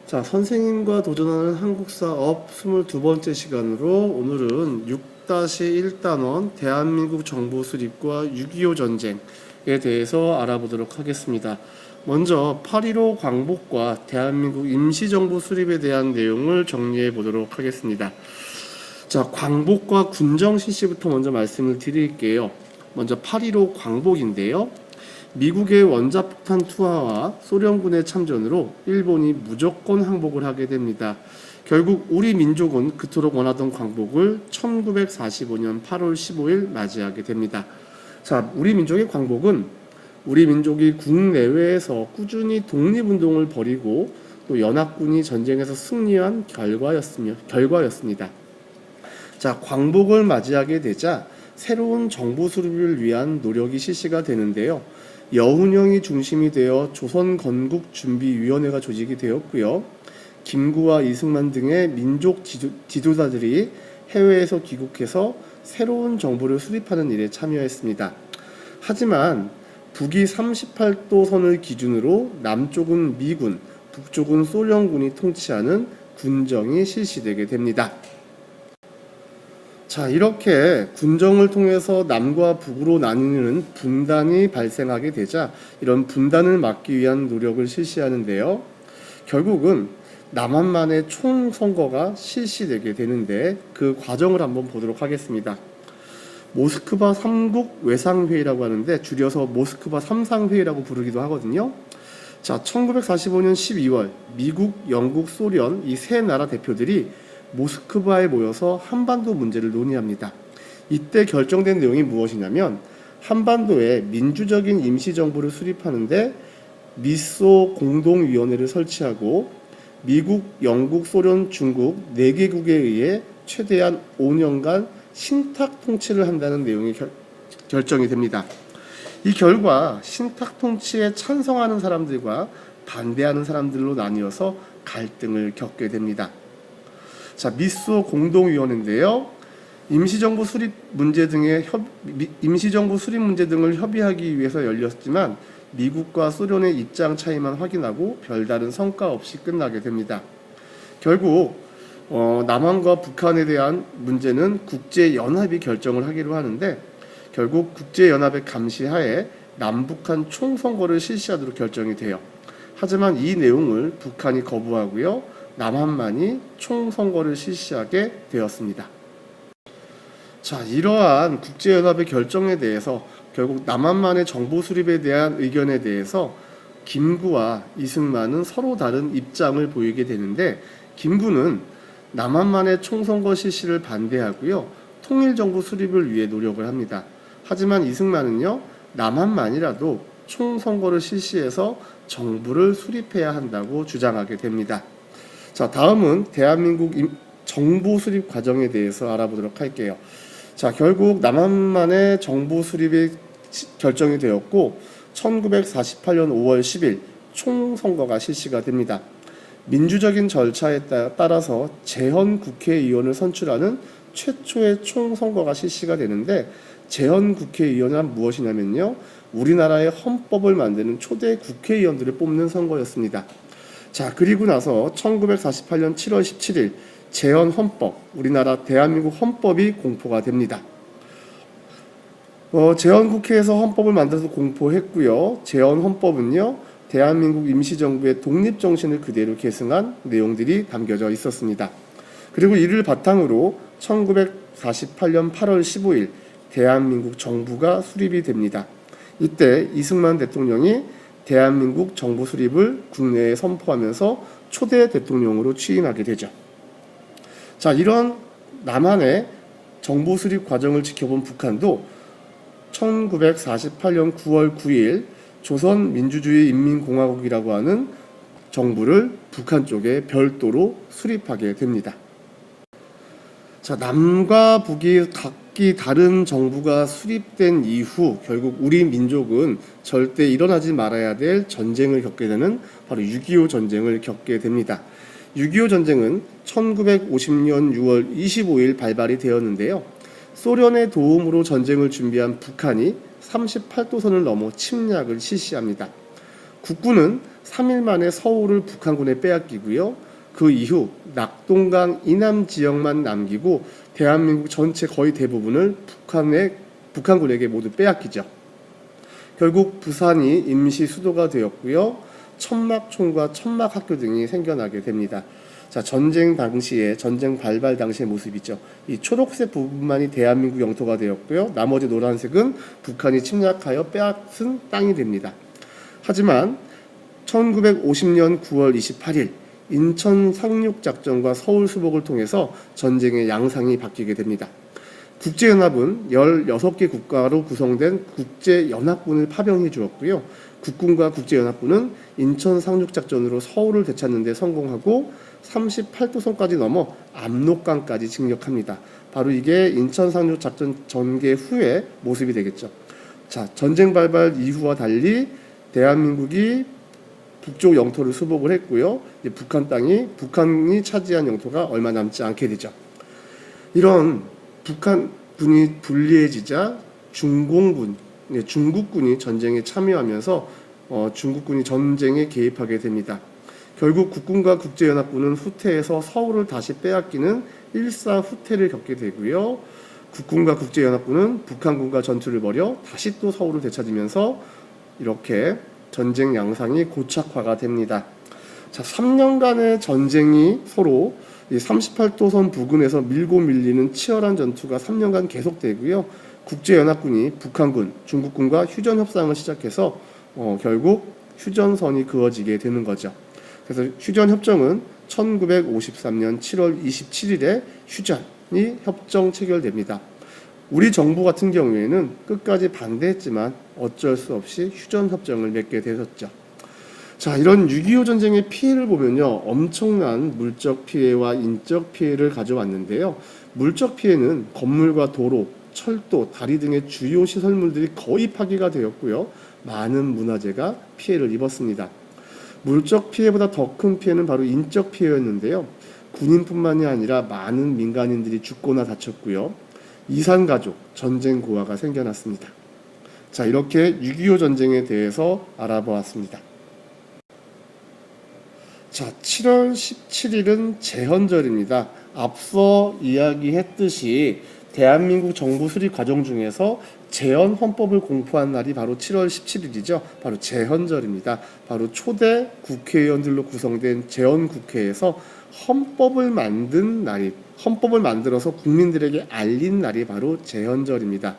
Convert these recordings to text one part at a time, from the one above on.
자, 선생님과 도전하는 한국사업 22번째 시간으로 오늘은 6-1단원 대한민국 정부 수립과 6.25 전쟁에 대해서 알아보도록 하겠습니다. 먼저 8.15 광복과 대한민국 임시정부 수립에 대한 내용을 정리해 보도록 하겠습니다. 자, 광복과 군정 실시부터 먼저 말씀을 드릴게요. 먼저 8.15 광복인데요. 미국의 원자폭탄 투하와 소련군의 참전으로 일본이 무조건 항복을 하게 됩니다. 결국 우리 민족은 그토록 원하던 광복을 1945년 8월 15일 맞이하게 됩니다. 자, 우리 민족의 광복은 우리 민족이 국내외에서 꾸준히 독립운동을 벌이고 또 연합군이 전쟁에서 승리한 결과였습니다. 자, 광복을 맞이하게 되자 새로운 정부 수립을 위한 노력이 실시가 되는데요. 여운형이 중심이 되어 조선건국준비위원회가 조직이 되었고요. 김구와 이승만 등의 민족 지도자들이 해외에서 귀국해서 새로운 정부를 수립하는 일에 참여했습니다. 하지만 북위 38도 선을 기준으로 남쪽은 미군, 북쪽은 소련군이 통치하는 군정이 실시되게 됩니다. 자, 이렇게 군정을 통해서 남과 북으로 나뉘는 분단이 발생하게 되자 이런 분단을 막기 위한 노력을 실시하는데요. 결국은 남한만의 총선거가 실시되게 되는데 그 과정을 한번 보도록 하겠습니다. 모스크바 3국 외상회의라고 하는데 줄여서 모스크바 3상회의라고 부르기도 하거든요. 자, 1945년 12월 미국, 영국, 소련 이 세 나라 대표들이 모스크바에 모여서 한반도 문제를 논의합니다. 이때 결정된 내용이 무엇이냐면 한반도에 민주적인 임시정부를 수립하는데 미소 공동위원회를 설치하고 미국, 영국, 소련, 중국 4개국에 의해 최대한 5년간 신탁 통치를 한다는 내용이 결정이 됩니다. 이 결과 신탁 통치에 찬성하는 사람들과 반대하는 사람들로 나뉘어서 갈등을 겪게 됩니다. 자, 미소 공동위원회인데요. 임시정부 수립 문제 등을 협의하기 위해서 열렸지만 미국과 소련의 입장 차이만 확인하고 별다른 성과 없이 끝나게 됩니다. 결국 남한과 북한에 대한 문제는 국제연합이 결정을 하기로 하는데 결국 국제연합의 감시하에 남북한 총선거를 실시하도록 결정이 돼요. 하지만 이 내용을 북한이 거부하고요. 남한만이 총선거를 실시하게 되었습니다. 자, 이러한 국제연합의 결정에 대해서 결국 남한만의 정부 수립에 대한 의견에 대해서 김구와 이승만은 서로 다른 입장을 보이게 되는데 김구는 남한만의 총선거 실시를 반대하고요. 통일정부 수립을 위해 노력을 합니다. 하지만 이승만은요. 남한만이라도 총선거를 실시해서 정부를 수립해야 한다고 주장하게 됩니다. 자, 다음은 대한민국 정부 수립 과정에 대해서 알아보도록 할게요. 자, 결국 남한만의 정부 수립이 결정이 되었고 1948년 5월 10일 총선거가 실시가 됩니다. 민주적인 절차에 따라서 재헌 국회의원을 선출하는 최초의 총선거가 실시가 되는데 재헌 국회의원은 무엇이냐면요. 우리나라의 헌법을 만드는 초대 국회의원들을 뽑는 선거였습니다. 자, 그리고 나서 1948년 7월 17일 재헌 헌법, 우리나라 대한민국 헌법이 공포가 됩니다. 재헌 국회에서 헌법을 만들어서 공포했고요. 재헌 헌법은요, 대한민국 임시정부의 독립정신을 그대로 계승한 내용들이 담겨져 있었습니다. 그리고 이를 바탕으로 1948년 8월 15일 대한민국 정부가 수립이 됩니다. 이때 이승만 대통령이 대한민국 정부 수립을 국내에 선포하면서 초대 대통령으로 취임하게 되죠. 자, 이런 남한의 정부 수립 과정을 지켜본 북한도 1948년 9월 9일 조선민주주의인민공화국이라고 하는 정부를 북한 쪽에 별도로 수립하게 됩니다. 자, 남과 북이 각기 다른 정부가 수립된 이후 결국 우리 민족은 절대 일어나지 말아야 될 전쟁을 겪게 되는 바로 6.25 전쟁을 겪게 됩니다. 6.25 전쟁은 1950년 6월 25일 발발이 되었는데요. 소련의 도움으로 전쟁을 준비한 북한이 38도선을 넘어 침략을 실시합니다. 국군은 3일 만에 서울을 북한군에 빼앗기고요. 그 이후 낙동강 이남 지역만 남기고 대한민국 전체 거의 대부분을 북한군에게 모두 빼앗기죠. 결국 부산이 임시 수도가 되었고요. 천막총과 천막학교 등이 생겨나게 됩니다. 자, 전쟁 발발 당시의 모습이죠. 이 초록색 부분만이 대한민국 영토가 되었고요. 나머지 노란색은 북한이 침략하여 빼앗은 땅이 됩니다. 하지만 1950년 9월 28일 인천 상륙작전과 서울 수복을 통해서 전쟁의 양상이 바뀌게 됩니다. 국제연합은 16개 국가로 구성된 국제연합군을 파병해 주었고요. 국군과 국제연합군은 인천 상륙작전으로 서울을 되찾는 데 성공하고 38도선까지 넘어 압록강까지 진격합니다. 바로 이게 인천 상륙작전 전개 후의 모습이 되겠죠. 자, 전쟁 발발 이후와 달리 대한민국이 북쪽 영토를 수복을 했고요. 이제 북한이 차지한 영토가 얼마 남지 않게 되죠. 이런 북한군이 불리해지자 중국군이 전쟁에 참여하면서 중국군이 전쟁에 개입하게 됩니다. 결국 국군과 국제연합군은 후퇴해서 서울을 다시 빼앗기는 일사후퇴를 겪게 되고요. 국군과 국제연합군은 북한군과 전투를 벌여 다시 또 서울을 되찾으면서 이렇게 전쟁 양상이 고착화가 됩니다. 자, 3년간의 전쟁이 서로 38도선 부근에서 밀고 밀리는 치열한 전투가 3년간 계속되고요. 국제연합군이 북한군, 중국군과 휴전협상을 시작해서 결국 휴전선이 그어지게 되는 거죠. 그래서 휴전협정은 1953년 7월 27일에 휴전이 협정 체결됩니다. 우리 정부 같은 경우에는 끝까지 반대했지만 어쩔 수 없이 휴전협정을 맺게 되었죠. 자, 이런 6.25 전쟁의 피해를 보면요, 엄청난 물적 피해와 인적 피해를 가져왔는데요. 물적 피해는 건물과 도로, 철도, 다리 등의 주요 시설물들이 거의 파괴가 되었고요. 많은 문화재가 피해를 입었습니다. 물적 피해보다 더 큰 피해는 바로 인적 피해였는데요. 군인뿐만이 아니라 많은 민간인들이 죽거나 다쳤고요. 이산가족, 전쟁 고아가 생겨났습니다. 자, 이렇게 6.25 전쟁에 대해서 알아보았습니다. 자, 7월 17일은 제헌절입니다. 앞서 이야기했듯이 대한민국 정부 수립 과정 중에서 제헌 헌법을 공포한 날이 바로 7월 17일이죠. 바로 제헌절입니다. 바로 초대 국회의원들로 구성된 제헌국회에서 헌법을 만들어서 국민들에게 알린 날이 바로 제헌절입니다.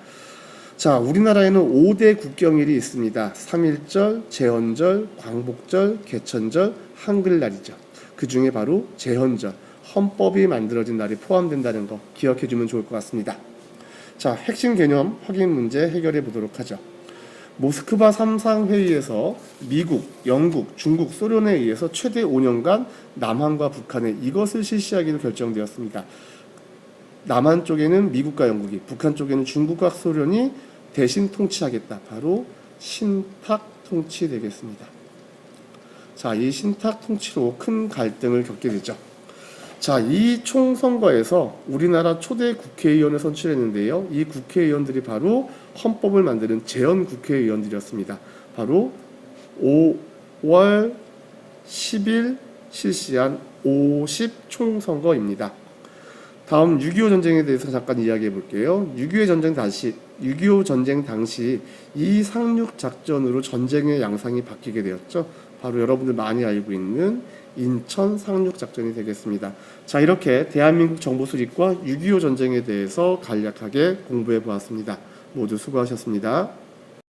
자, 우리나라에는 5대 국경일이 있습니다. 3.1절, 제헌절, 광복절, 개천절, 한글날이죠. 그 중에 바로 제헌절, 헌법이 만들어진 날이 포함된다는 거 기억해 주면 좋을 것 같습니다. 자, 핵심 개념 확인 문제 해결해 보도록 하죠. 모스크바 3상 회의에서 미국, 영국, 중국, 소련에 의해서 최대 5년간 남한과 북한에 이것을 실시하기로 결정되었습니다. 남한 쪽에는 미국과 영국이, 북한 쪽에는 중국과 소련이 대신 통치하겠다. 바로 신탁 통치 되겠습니다. 자, 이 신탁 통치로 큰 갈등을 겪게 되죠. 자, 이 총선거에서 우리나라 초대 국회의원을 선출했는데요. 이 국회의원들이 바로 헌법을 만드는 제헌 국회의원들이었습니다. 바로 5월 10일 실시한 50 총선거입니다. 다음 6.25 전쟁에 대해서 잠깐 이야기해 볼게요. 6.25 전쟁 당시 이 상륙 작전으로 전쟁의 양상이 바뀌게 되었죠. 바로 여러분들 많이 알고 있는 인천 상륙 작전이 되겠습니다. 자, 이렇게 대한민국 정부 수립과 6.25 전쟁에 대해서 간략하게 공부해 보았습니다. 모두 수고하셨습니다.